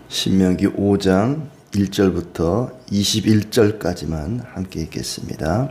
신명기 5장 1절부터 21절까지만 함께 읽겠습니다.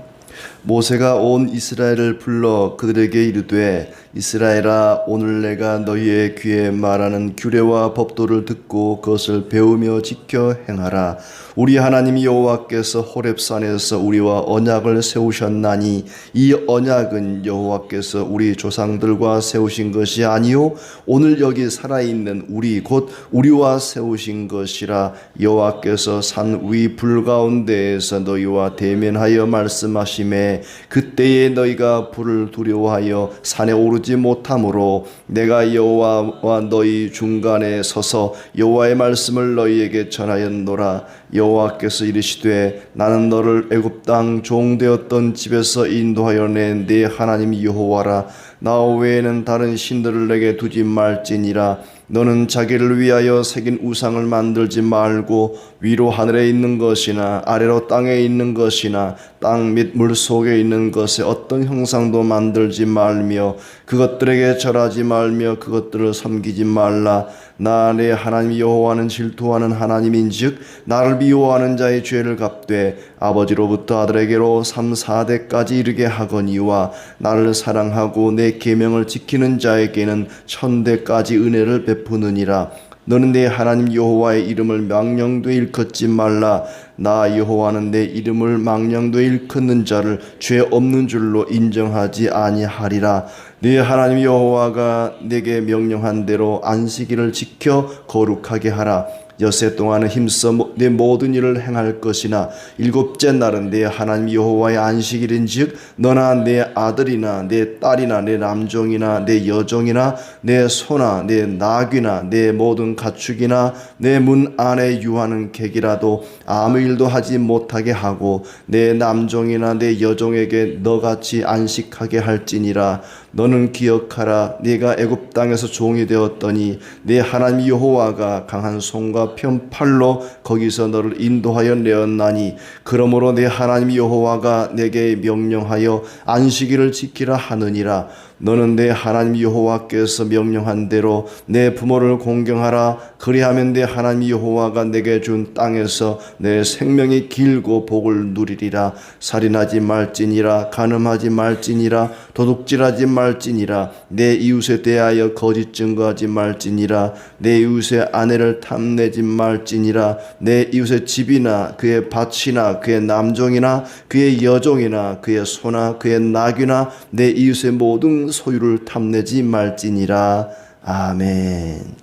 모세가 온 이스라엘을 불러 그들에게 이르되 이스라엘아, 오늘 내가 너희의 귀에 말하는 규례와 법도를 듣고 그것을 배우며 지켜 행하라. 우리 하나님 여호와께서 호렙산에서 우리와 언약을 세우셨나니 이 언약은 여호와께서 우리 조상들과 세우신 것이 아니요 오늘 여기 살아있는 우리 곧 우리와 세우신 것이라. 여호와께서 산 위 불 가운데에서 너희와 대면하여 말씀하시매 그때에 너희가 불을 두려워하여 산에 오르지 못하므로 내가 여호와와 너희 중간에 서서 여호와의 말씀을 너희에게 전하였노라. 여호와께서 이르시되 나는 너를 애굽 땅 종되었던 집에서 인도하여 낸 네 하나님 여호와라. 나 외에는 다른 신들을 내게 두지 말지니라. 너는 자기를 위하여 새긴 우상을 만들지 말고 위로 하늘에 있는 것이나 아래로 땅에 있는 것이나 땅 및 물속에 있는 것에 어떤 형상도 만들지 말며 그것들에게 절하지 말며 그것들을 섬기지 말라. 나 내 하나님 여호와는 질투하는 하나님인즉 나를 미워하는 자의 죄를 갚되 아버지로부터 아들에게로 3, 4대까지 이르게 하거니와 나를 사랑하고 내 계명을 지키는 자에게는 1000대까지 은혜를 베푸느니라. 너는 내 하나님 여호와의 이름을 망령되이 일컫지 말라. 나 여호와는 내 이름을 망령되이 일컫는 자를 죄 없는 줄로 인정하지 아니하리라. 네 하나님 여호와가 내게 명령한 대로 안식일을 지켜 거룩하게 하라. 엿새 동안은 힘써 내 모든 일을 행할 것이나 일곱째 날은 내 하나님 여호와의 안식일인즉 너나 내 아들이나 내 딸이나 내 남종이나 내 여종이나 내 소나 내 나귀나 내 모든 가축이나 내 문 안에 유하는 객이라도 아무 일도 하지 못하게 하고 내 남종이나 내 여종에게 너같이 안식하게 할지니라. 너는 기억하라. 네가 애굽 땅에서 종이 되었더니 네 하나님 여호와가 강한 손과 편팔로 거기서 너를 인도하여 내었나니 그러므로 네 하나님 여호와가 내게 명령하여 안식일을 지키라 하느니라. 너는 내 하나님 여호와께서 명령한 대로 내 부모를 공경하라. 그리하면 내 하나님 여호와가 내게 준 땅에서 내 생명이 길고 복을 누리리라. 살인하지 말지니라. 간음하지 말지니라. 도둑질하지 말지니라. 내 이웃에 대하여 거짓 증거하지 말지니라. 내 이웃의 아내를 탐내지 말지니라. 내 이웃의 집이나 그의 밭이나 그의 남종이나 그의 여종이나 그의 소나 그의 나귀나 내 이웃의 모든 소유를 탐내지 말지니라. 아멘.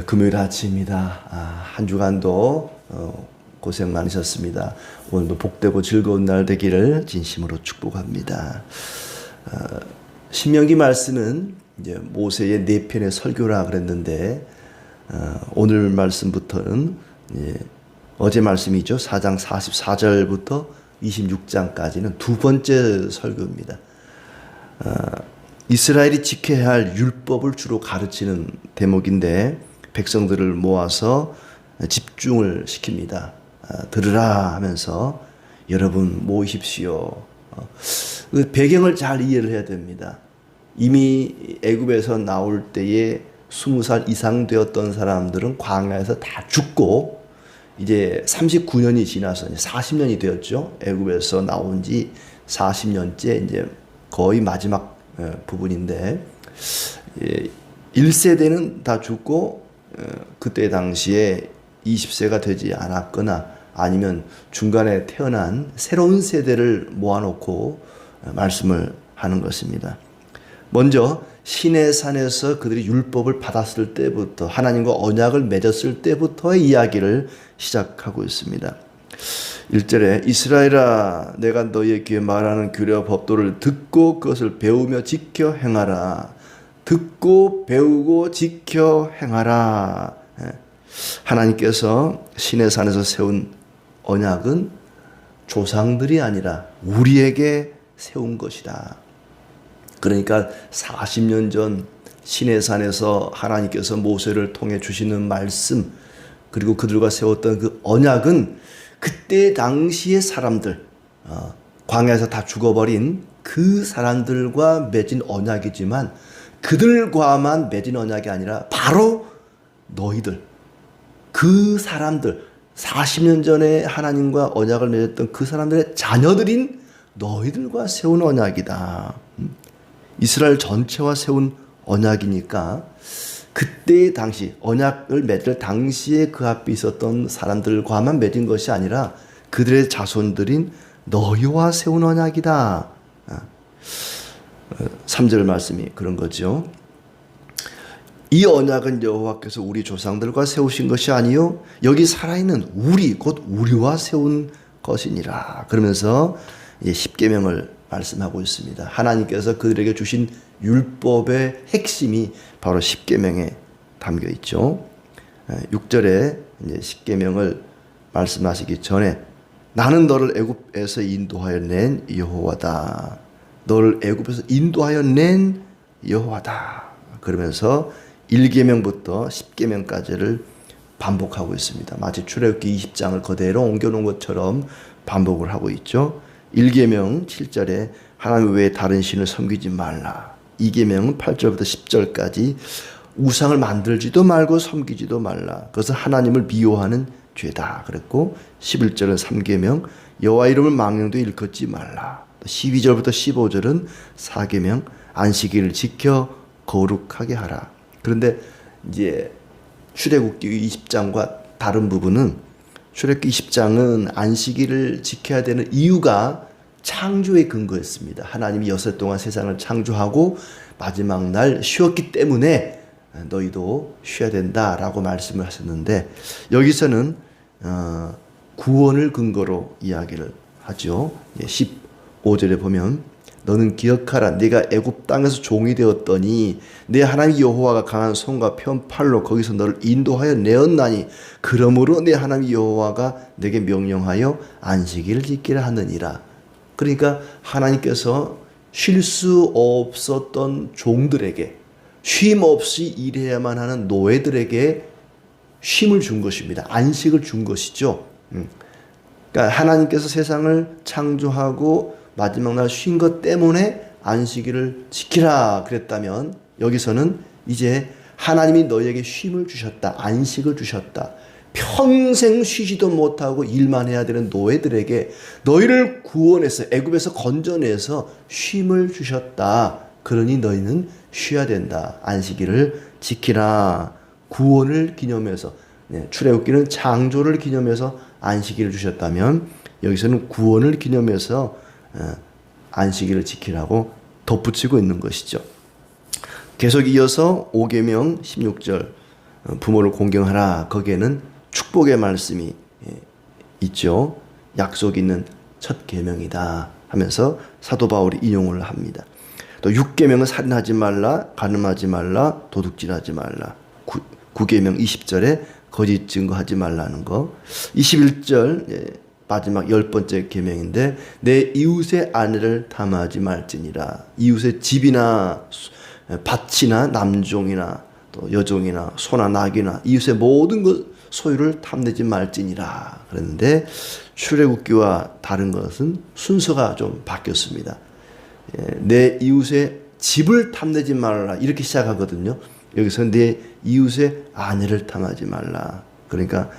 금요일 아침입니다. 한 주간도 고생 많으셨습니다. 오늘도 복되고 즐거운 날 되기를 진심으로 축복합니다. 신명기 말씀은 이제 모세의 네 편의 설교라 그랬는데 오늘 말씀부터는 어제 말씀이죠. 4장 44절부터 26장까지는 두 번째 설교입니다. 이스라엘이 지켜야 할 율법을 주로 가르치는 대목인데 백성들을 모아서 집중을 시킵니다. 들으라 하면서 여러분 모이십시오. 그 배경을 잘 이해를 해야 됩니다. 이미 애굽에서 나올 때에 20살 이상 되었던 사람들은 광야에서 다 죽고 이제 39년이 지나서 40년이 되었죠. 애굽에서 나온 지 40년째 이제 거의 마지막 부분인데 1세대는 다 죽고 그때 당시에 20세가 되지 않았거나 아니면 중간에 태어난 새로운 세대를 모아놓고 말씀을 하는 것입니다. 먼저 시내산에서 그들이 율법을 받았을 때부터 하나님과 언약을 맺었을 때부터의 이야기를 시작하고 있습니다. 1절에 이스라엘아, 내가 너희의 귀에 말하는 규례와 법도를 듣고 그것을 배우며 지켜 행하라. 듣고 배우고 지켜 행하라. 하나님께서 시내산에서 세운 언약은 조상들이 아니라 우리에게 세운 것이다. 그러니까 40년 전 시내산에서 하나님께서 모세를 통해 주시는 말씀 그리고 그들과 세웠던 그 언약은 그때 당시의 사람들 광야에서 다 죽어버린 그 사람들과 맺은 언약이지만 그들과만 맺은 언약이 아니라 바로 너희들, 그 사람들, 40년 전에 하나님과 언약을 맺었던 그 사람들의 자녀들인 너희들과 세운 언약이다. 이스라엘 전체와 세운 언약이니까 그때 당시 언약을 맺을 당시에 그 앞에 있었던 사람들과만 맺은 것이 아니라 그들의 자손들인 너희와 세운 언약이다. 3절 말씀이 그런 거죠. 이 언약은 여호와께서 우리 조상들과 세우신 것이 아니요 여기 살아있는 우리 곧 우리와 세운 것이니라. 그러면서 이제 십계명을 말씀하고 있습니다. 하나님께서 그들에게 주신 율법의 핵심이 바로 십계명에 담겨 있죠. 6절에 이제 십계명을 말씀하시기 전에 나는 너를 애굽에서 인도하여 낸 여호와다. 너를 애굽에서 인도하여 낸 여호와다. 그러면서 1계명부터 10계명까지를 반복하고 있습니다. 마치 출애굽기 20장을 그대로 옮겨놓은 것처럼 반복을 하고 있죠. 1계명 7절에 하나님 외에 다른 신을 섬기지 말라. 2계명은 8절부터 10절까지 우상을 만들지도 말고 섬기지도 말라. 그것은 하나님을 미워하는 죄다. 그랬고 11절은 3계명 여호와 이름을 망령도 일컫지 말라. 12절부터 15절은 4계명 안식일을 지켜 거룩하게 하라. 그런데 이제 출애굽기 20장과 다른 부분은 출애굽기 20장은 안식일을 지켜야 되는 이유가 창조에 근거했습니다. 하나님이 6일 동안 세상을 창조하고 마지막 날 쉬었기 때문에 너희도 쉬어야 된다라고 말씀을 하셨는데 여기서는 구원을 근거로 이야기를 하죠. 15절에 보면 너는 기억하라. 네가 애굽 땅에서 종이 되었더니 내 하나님 여호와가 강한 손과 편 팔로 거기서 너를 인도하여 내었나니 그러므로 내 하나님 여호와가 내게 명령하여 안식일을 지키라 하느니라. 그러니까 하나님께서 쉴 수 없었던 종들에게 쉼 없이 일해야만 하는 노예들에게 쉼을 준 것입니다. 안식을 준 것이죠. 그러니까 하나님께서 세상을 창조하고 마지막 날 쉰 것 때문에 안식일을 지키라 그랬다면 여기서는 이제 하나님이 너희에게 쉼을 주셨다. 안식을 주셨다. 평생 쉬지도 못하고 일만 해야 되는 노예들에게 너희를 구원해서 애굽에서 건져내서 쉼을 주셨다. 그러니 너희는 쉬어야 된다. 안식일을 지키라. 구원을 기념해서 출애굽기는 창조를 기념해서 안식일을 주셨다면 여기서는 구원을 기념해서 안식일을 지키라고 덧붙이고 있는 것이죠. 계속 이어서 5계명 16절 부모를 공경하라. 거기에는 축복의 말씀이 있죠. 약속 있는 첫 계명이다 하면서 사도 바울이 인용을 합니다. 또 6계명은 살인하지 말라, 간음하지 말라, 도둑질하지 말라. 9계명 20절에 거짓 증거하지 말라는 거. 21절 마지막 10번째 계명인데 내 이웃의 아내를 탐하지 말지니라. 이웃의 집이나 밭이나 남종이나 또 여종이나 소나 낙이나 이웃의 모든 것 소유를 탐내지 말지니라. 그런데 출애굽기와 다른 것은 순서가 좀 바뀌었습니다. 내 이웃의 집을 탐내지 말라 이렇게 시작하거든요. 여기서 내 이웃의 아내를 탐하지 말라. 그러니까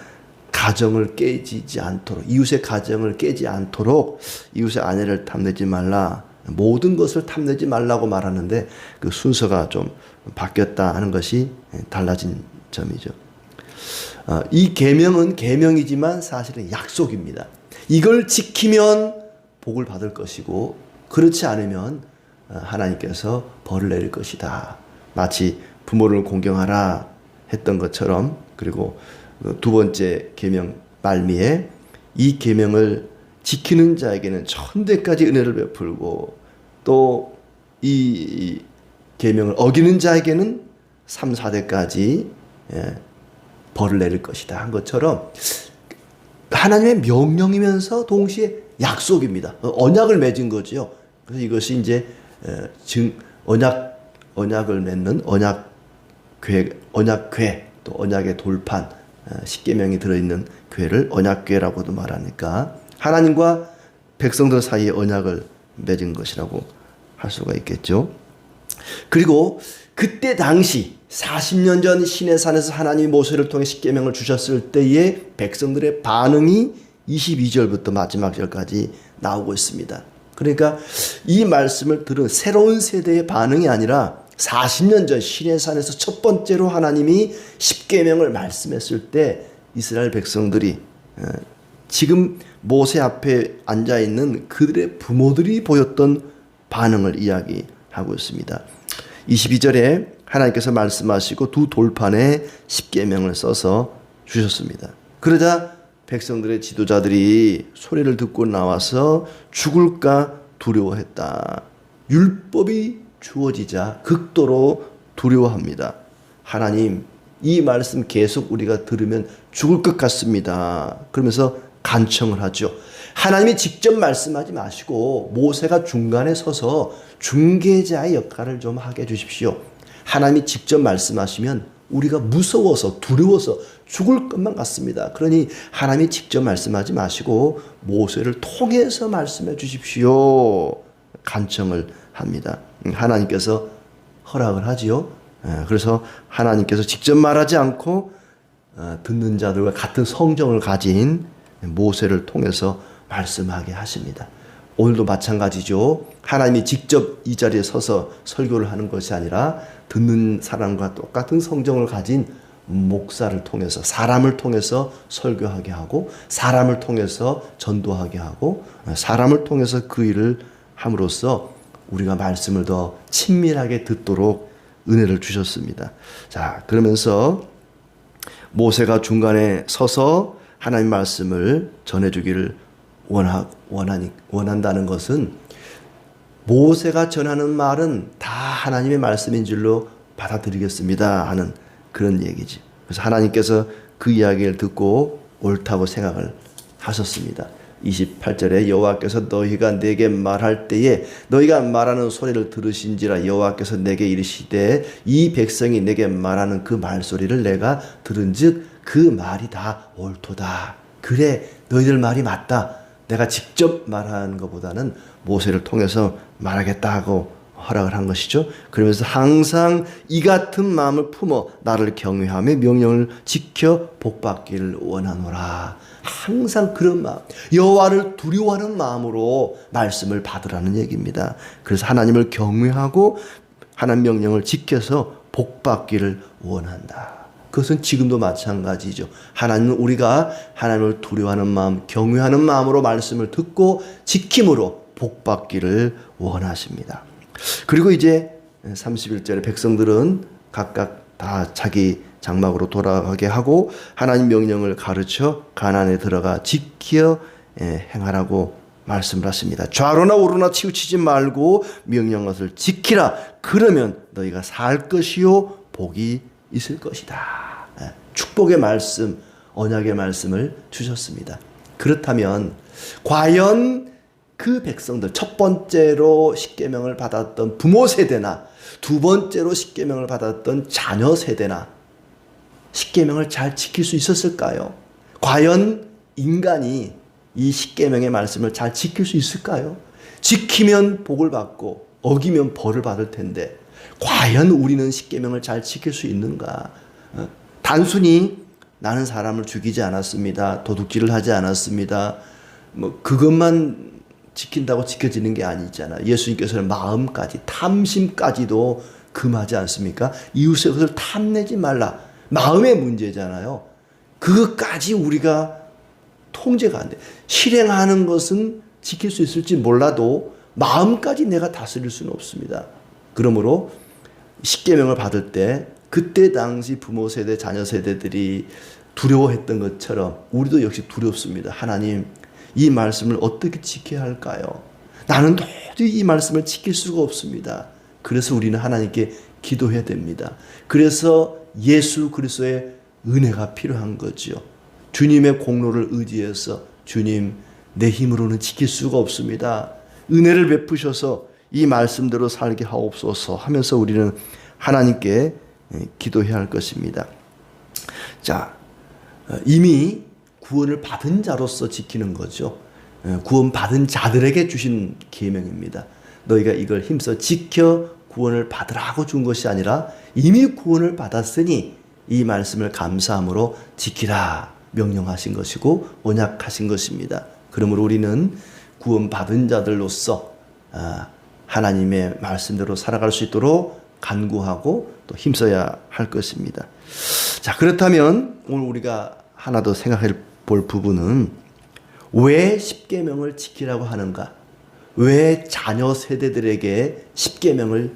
가정을 깨지지 않도록 이웃의 가정을 깨지 않도록 이웃의 아내를 탐내지 말라. 모든 것을 탐내지 말라고 말하는데 그 순서가 좀 바뀌었다 하는 것이 달라진 점이죠. 이 계명은 계명이지만 사실은 약속입니다. 이걸 지키면 복을 받을 것이고 그렇지 않으면 하나님께서 벌을 내릴 것이다. 마치 부모를 공경하라 했던 것처럼 그리고 두 번째 계명 말미에 이 계명을 지키는 자에게는 천대까지 은혜를 베풀고 또 이 계명을 어기는 자에게는 3, 4대까지 벌을 내릴 것이다 한 것처럼 하나님의 명령이면서 동시에 약속입니다. 언약을 맺은 거죠. 그래서 이것이 이제 언약을 맺는 언약궤 또 언약의 돌판 10계명이 들어있는 궤를 언약궤라고도 말하니까 하나님과 백성들 사이에 언약을 맺은 것이라고 할 수가 있겠죠. 그리고 그때 당시 40년 전 시내산에서 하나님이 모세를 통해 십계명을 주셨을 때의 백성들의 반응이 22절부터 마지막 절까지 나오고 있습니다. 그러니까 이 말씀을 들은 새로운 세대의 반응이 아니라 40년 전 시내산에서 첫 번째로 하나님이 십계명을 말씀했을 때 이스라엘 백성들이 지금 모세 앞에 앉아있는 그들의 부모들이 보였던 반응을 이야기하고 있습니다. 22절에 하나님께서 말씀하시고 두 돌판에 십계명을 써서 주셨습니다. 그러자 백성들의 지도자들이 소리를 듣고 나와서 죽을까 두려워했다. 율법이 주어지자 극도로 두려워합니다. 하나님, 이 말씀 계속 우리가 들으면 죽을 것 같습니다. 그러면서 간청을 하죠. 하나님이 직접 말씀하지 마시고 모세가 중간에 서서 중개자의 역할을 좀 하게 해주십시오. 하나님이 직접 말씀하시면 우리가 무서워서 두려워서 죽을 것만 같습니다. 그러니 하나님이 직접 말씀하지 마시고 모세를 통해서 말씀해 주십시오. 간청을 합니다. 하나님께서 허락을 하지요. 그래서 하나님께서 직접 말하지 않고 듣는 자들과 같은 성정을 가진 모세를 통해서 말씀하게 하십니다. 오늘도 마찬가지죠. 하나님이 직접 이 자리에 서서 설교를 하는 것이 아니라 듣는 사람과 똑같은 성정을 가진 목사를 통해서, 사람을 통해서 설교하게 하고, 사람을 통해서 전도하게 하고, 사람을 통해서 그 일을 함으로써 우리가 말씀을 더 친밀하게 듣도록 은혜를 주셨습니다. 자, 그러면서 모세가 중간에 서서 하나님 말씀을 전해주기를 원한다는 것은 모세가 전하는 말은 다 하나님의 말씀인 줄로 받아들이겠습니다 하는 그런 얘기지. 그래서 하나님께서 그 이야기를 듣고 옳다고 생각을 하셨습니다. 28절에 여호와께서 너희가 내게 말할 때에 너희가 말하는 소리를 들으신지라 여호와께서 내게 이르시되 이 백성이 내게 말하는 그 말소리를 내가 들은즉 그 말이 다 옳도다. 그래, 너희들 말이 맞다. 내가 직접 말하는 것보다는 모세를 통해서 말하겠다 하고 허락을 한 것이죠. 그러면서 항상 이 같은 마음을 품어 나를 경외하며 명령을 지켜 복받기를 원하노라. 항상 그런 마음, 여호와를 두려워하는 마음으로 말씀을 받으라는 얘기입니다. 그래서 하나님을 경외하고 하나님 명령을 지켜서 복받기를 원한다. 그것은 지금도 마찬가지죠. 하나님은 우리가 하나님을 두려워하는 마음, 경외하는 마음으로 말씀을 듣고 지킴으로 복받기를 원하십니다. 그리고 이제 31절에 백성들은 각각 다 자기 장막으로 돌아가게 하고 하나님 명령을 가르쳐 가나안에 들어가 지켜 행하라고 말씀을 하십니다. 좌로나 우로나 치우치지 말고 명령한 것을 지키라. 그러면 너희가 살 것이요 복이 있을 것이다. 축복의 말씀, 언약의 말씀을 주셨습니다. 그렇다면 과연 그 백성들, 첫 번째로 십계명을 받았던 부모 세대나 두 번째로 십계명을 받았던 자녀 세대나 십계명을 잘 지킬 수 있었을까요? 과연 인간이 이 십계명의 말씀을 잘 지킬 수 있을까요? 지키면 복을 받고 어기면 벌을 받을 텐데 과연 우리는 십계명을 잘 지킬 수 있는가? 단순히 나는 사람을 죽이지 않았습니다. 도둑질을 하지 않았습니다. 그것만 지킨다고 지켜지는 게 아니잖아. 예수님께서는 마음까지, 탐심까지도 금하지 않습니까? 이웃의 것을 탐내지 말라. 마음의 문제잖아요. 그것까지 우리가 통제가 안 돼. 실행하는 것은 지킬 수 있을지 몰라도 마음까지 내가 다스릴 수는 없습니다. 그러므로 십계명을 받을 때 그때 당시 부모 세대, 자녀 세대들이 두려워했던 것처럼 우리도 역시 두렵습니다. 하나님, 이 말씀을 어떻게 지켜야 할까요? 나는 도저히 이 말씀을 지킬 수가 없습니다. 그래서 우리는 하나님께 기도해야 됩니다. 그래서 예수 그리스도의 은혜가 필요한 거죠. 주님의 공로를 의지해서 주님, 내 힘으로는 지킬 수가 없습니다. 은혜를 베푸셔서 이 말씀대로 살게 하옵소서 하면서 우리는 하나님께 기도해야 할 것입니다. 자, 이미 구원을 받은 자로서 지키는 거죠. 구원 받은 자들에게 주신 계명입니다. 너희가 이걸 힘써 지켜 구원을 받으라고 준 것이 아니라 이미 구원을 받았으니 이 말씀을 감사함으로 지키라 명령하신 것이고 언약하신 것입니다. 그러므로 우리는 구원받은 자들로서 하나님의 말씀대로 살아갈 수 있도록 간구하고 또 힘써야 할 것입니다. 자, 그렇다면 오늘 우리가 하나 더 생각해 볼 부분은 왜 십계명을 지키라고 하는가? 왜 자녀 세대들에게 십계명을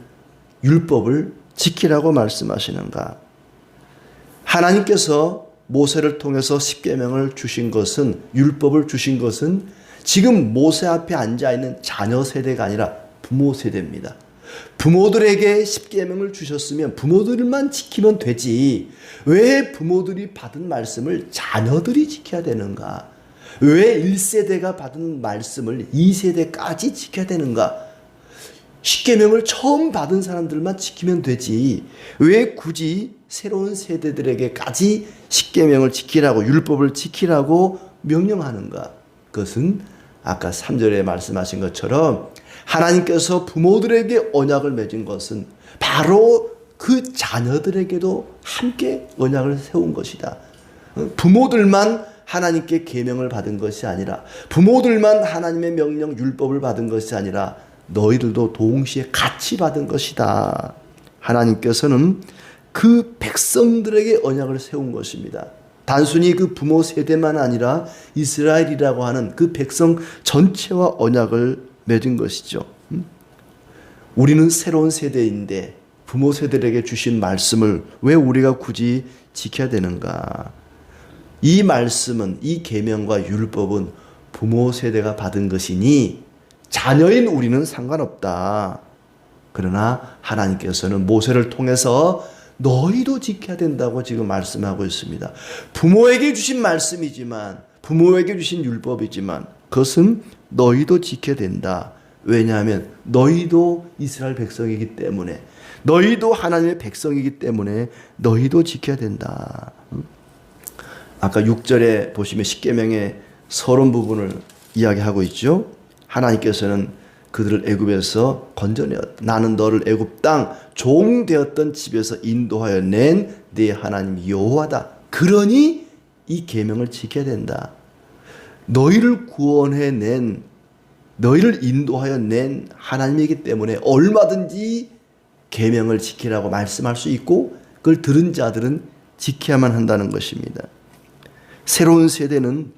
율법을 지키라고 말씀하시는가? 하나님께서 모세를 통해서 십계명을 주신 것은, 율법을 주신 것은 지금 모세 앞에 앉아 있는 자녀 세대가 아니라 부모 세대입니다. 부모들에게 십계명을 주셨으면 부모들만 지키면 되지 왜 부모들이 받은 말씀을 자녀들이 지켜야 되는가? 왜 1세대가 받은 말씀을 2세대까지 지켜야 되는가? 십계명을 처음 받은 사람들만 지키면 되지 왜 굳이 새로운 세대들에게까지 십계명을 지키라고, 율법을 지키라고 명령하는가? 그것은 아까 3절에 말씀하신 것처럼 하나님께서 부모들에게 언약을 맺은 것은 바로 그 자녀들에게도 함께 언약을 세운 것이다. 부모들만 하나님께 계명을 받은 것이 아니라, 부모들만 하나님의 명령 율법을 받은 것이 아니라 너희들도 동시에 같이 받은 것이다. 하나님께서는 그 백성들에게 언약을 세운 것입니다. 단순히 그 부모 세대만 아니라 이스라엘이라고 하는 그 백성 전체와 언약을 맺은 것이죠. 우리는 새로운 세대인데 부모 세대에게 주신 말씀을 왜 우리가 굳이 지켜야 되는가? 이 말씀은, 이 계명과 율법은 부모 세대가 받은 것이니 자녀인 우리는 상관없다. 그러나 하나님께서는 모세를 통해서 너희도 지켜야 된다고 지금 말씀하고 있습니다. 부모에게 주신 말씀이지만, 부모에게 주신 율법이지만 그것은 너희도 지켜야 된다. 왜냐하면 너희도 이스라엘 백성이기 때문에, 너희도 하나님의 백성이기 때문에 너희도 지켜야 된다. 아까 6절에 보시면 십계명의 서론 부분을 이야기하고 있죠. 하나님께서는 그들을 애굽에서 건져내었다. 나는 너를 애굽 땅 종 되었던 집에서 인도하여 낸 네 하나님 여호와다. 그러니 이 계명을 지켜야 된다. 너희를 구원해낸, 너희를 인도하여 낸 하나님이기 때문에 얼마든지 계명을 지키라고 말씀할 수 있고 그걸 들은 자들은 지켜야만 한다는 것입니다. 새로운 세대는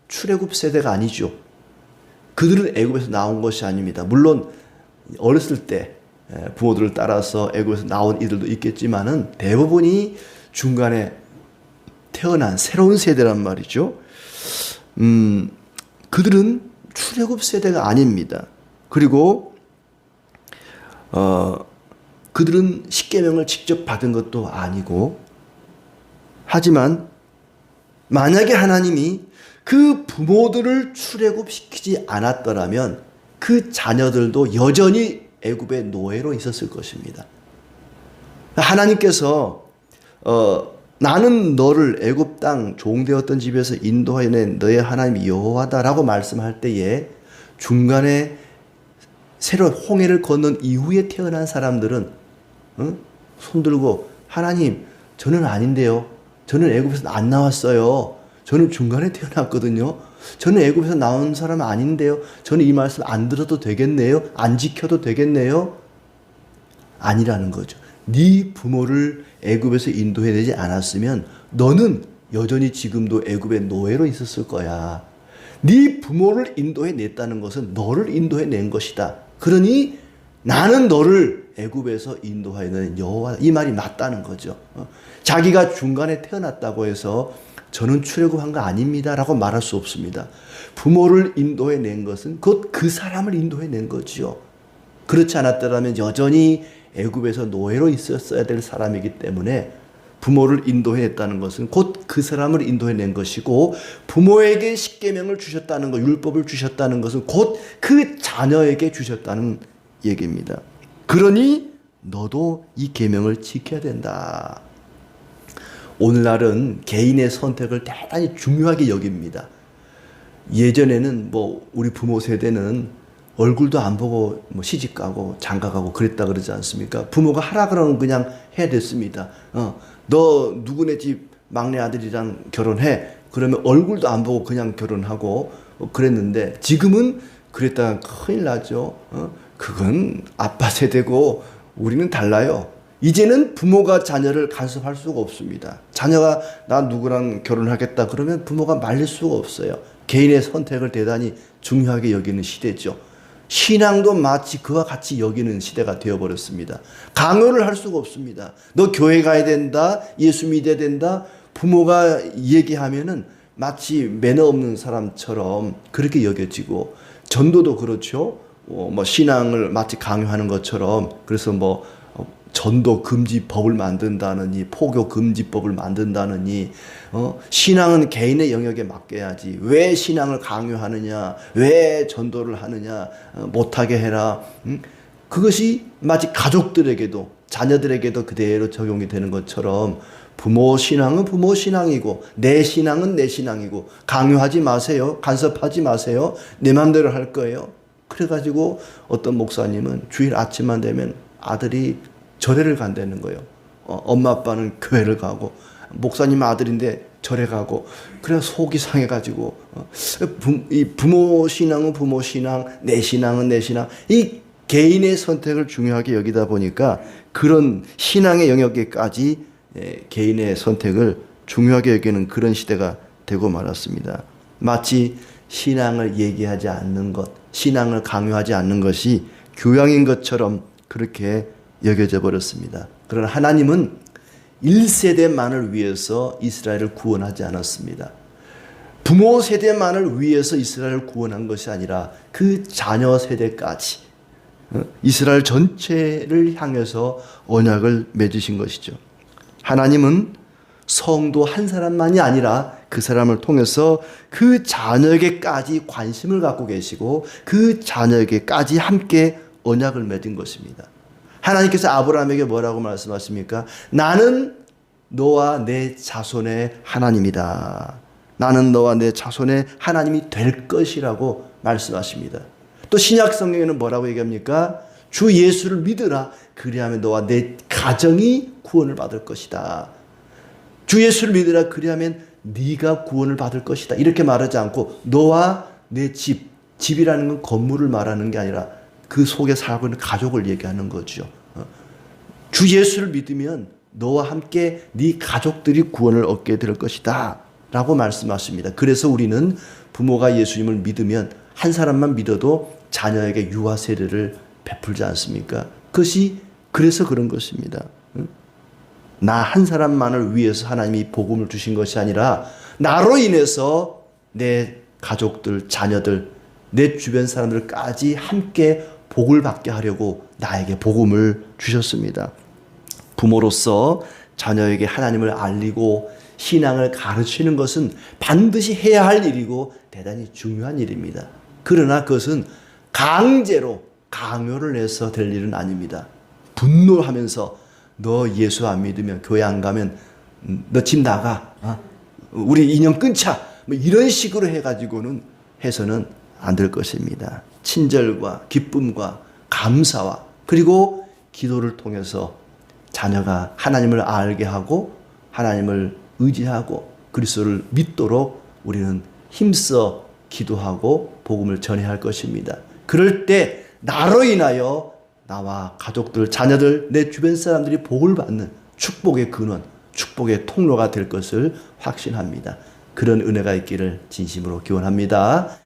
출애굽 세대가 아니죠. 그들은 애굽에서 나온 것이 아닙니다. 물론 어렸을 때 부모들을 따라서 애굽에서 나온 이들도 있겠지만은 대부분이 중간에 태어난 새로운 세대란 말이죠. 그들은 출애굽 세대가 아닙니다. 그리고 그들은 십계명을 직접 받은 것도 아니고, 하지만 만약에 하나님이 그 부모들을 출애굽시키지 않았더라면 그 자녀들도 여전히 애굽의 노예로 있었을 것입니다. 하나님께서 나는 너를 애굽 땅 종되었던 집에서 인도하여 낸 너의 하나님 여호와다라고 말씀할 때에 중간에 새로 홍해를 건넌 이후에 태어난 사람들은 손들고 하나님 저는 아닌데요. 저는 애굽에서 안 나왔어요. 저는 중간에 태어났거든요. 저는 애굽에서 나온 사람 아닌데요. 저는 이 말씀 안 들어도 되겠네요. 안 지켜도 되겠네요. 아니라는 거죠. 네 부모를 애굽에서 인도해내지 않았으면 너는 여전히 지금도 애굽의 노예로 있었을 거야. 네 부모를 인도해냈다는 것은 너를 인도해낸 것이다. 그러니 나는 너를 애굽에서 인도하여낸 여호와, 이 말이 맞다는 거죠. 자기가 중간에 태어났다고 해서 저는 출애굽한 거 아닙니다 라고 말할 수 없습니다. 부모를 인도해낸 것은 곧 그 사람을 인도해낸 거지요. 그렇지 않았더라면 여전히 애굽에서 노예로 있었어야 될 사람이기 때문에 부모를 인도해냈다는 것은 곧 그 사람을 인도해낸 것이고, 부모에게 십계명을 주셨다는 것, 율법을 주셨다는 것은 곧 그 자녀에게 주셨다는 얘기입니다. 그러니 너도 이 계명을 지켜야 된다. 오늘날은 개인의 선택을 대단히 중요하게 여깁니다. 예전에는 우리 부모 세대는 얼굴도 안 보고 뭐 시집 가고 장가 가고 그랬다 그러지 않습니까? 부모가 하라 그러면 그냥 해야 됐습니다. 너 누구네 집 막내 아들이랑 결혼해. 그러면 얼굴도 안 보고 그냥 결혼하고 그랬는데 지금은 그랬다가 큰일 나죠. 그건 아빠 세대고 우리는 달라요. 이제는 부모가 자녀를 간섭할 수가 없습니다. 자녀가 나 누구랑 결혼하겠다 그러면 부모가 말릴 수가 없어요. 개인의 선택을 대단히 중요하게 여기는 시대죠. 신앙도 마치 그와 같이 여기는 시대가 되어버렸습니다. 강요를 할 수가 없습니다. 너 교회 가야 된다, 예수 믿어야 된다, 부모가 얘기하면은 마치 매너 없는 사람처럼 그렇게 여겨지고, 전도도 그렇죠. 뭐 신앙을 마치 강요하는 것처럼, 그래서 뭐 전도 금지법을 만든다느니, 포교 금지법을 만든다느니, 신앙은 개인의 영역에 맡겨야지. 왜 신앙을 강요하느냐? 왜 전도를 하느냐? 못하게 해라. 그것이 마치 가족들에게도, 자녀들에게도 그대로 적용이 되는 것처럼 부모 신앙은 부모 신앙이고 내 신앙은 내 신앙이고 강요하지 마세요. 간섭하지 마세요. 내 마음대로 할 거예요. 그래가지고 어떤 목사님은 주일 아침만 되면 아들이 절에를 간다는 거예요. 엄마 아빠는 교회를 가고 목사님 아들인데 절에 가고, 그래서 속이 상해가지고 이 부모 신앙은 부모 신앙, 내 신앙은 내 신앙, 이 개인의 선택을 중요하게 여기다 보니까 그런 신앙의 영역에까지 개인의 선택을 중요하게 여기는 그런 시대가 되고 말았습니다. 마치 신앙을 얘기하지 않는 것, 신앙을 강요하지 않는 것이 교양인 것처럼 그렇게 여겨져 버렸습니다. 그러나 하나님은 1세대만을 위해서 이스라엘을 구원하지 않았습니다. 부모 세대만을 위해서 이스라엘을 구원한 것이 아니라 그 자녀 세대까지 이스라엘 전체를 향해서 언약을 맺으신 것이죠. 하나님은 성도 한 사람만이 아니라 그 사람을 통해서 그 자녀에게까지 관심을 갖고 계시고 그 자녀에게까지 함께 언약을 맺은 것입니다. 하나님께서 아브라함에게 뭐라고 말씀하십니까? 나는 너와 내 자손의 하나님이다. 나는 너와 내 자손의 하나님이 될 것이라고 말씀하십니다. 또 신약 성경에는 뭐라고 얘기합니까? 주 예수를 믿으라. 그리하면 너와 내 가정이 구원을 받을 것이다. 주 예수를 믿으라. 그리하면 네가 구원을 받을 것이다. 이렇게 말하지 않고 너와 내 집, 집이라는 건 건물을 말하는 게 아니라 그 속에 살고 있는 가족을 얘기하는 거죠. 주 예수를 믿으면 너와 함께 네 가족들이 구원을 얻게 될 것이다 라고 말씀하십니다. 그래서 우리는 부모가 예수님을 믿으면 한 사람만 믿어도 자녀에게 유아 세례를 베풀지 않습니까? 그것이 그래서 그런 것입니다. 나 한 사람만을 위해서 하나님이 복음을 주신 것이 아니라 나로 인해서 내 가족들, 자녀들, 내 주변 사람들까지 함께 복을 받게 하려고 나에게 복음을 주셨습니다. 부모로서 자녀에게 하나님을 알리고 신앙을 가르치는 것은 반드시 해야 할 일이고 대단히 중요한 일입니다. 그러나 그것은 강제로 강요를 해서 될 일은 아닙니다. 분노하면서 너 예수 안 믿으면 교회 안 가면 너 집 나가, 우리 인연 끊자, 뭐 이런 식으로 해가지고는 해서는 안 될 것입니다. 친절과 기쁨과 감사와 그리고 기도를 통해서 자녀가 하나님을 알게 하고 하나님을 의지하고 그리스도를 믿도록 우리는 힘써 기도하고 복음을 전해야 할 것입니다. 그럴 때 나로 인하여 나와 가족들, 자녀들, 내 주변 사람들이 복을 받는 축복의 근원, 축복의 통로가 될 것을 확신합니다. 그런 은혜가 있기를 진심으로 기원합니다.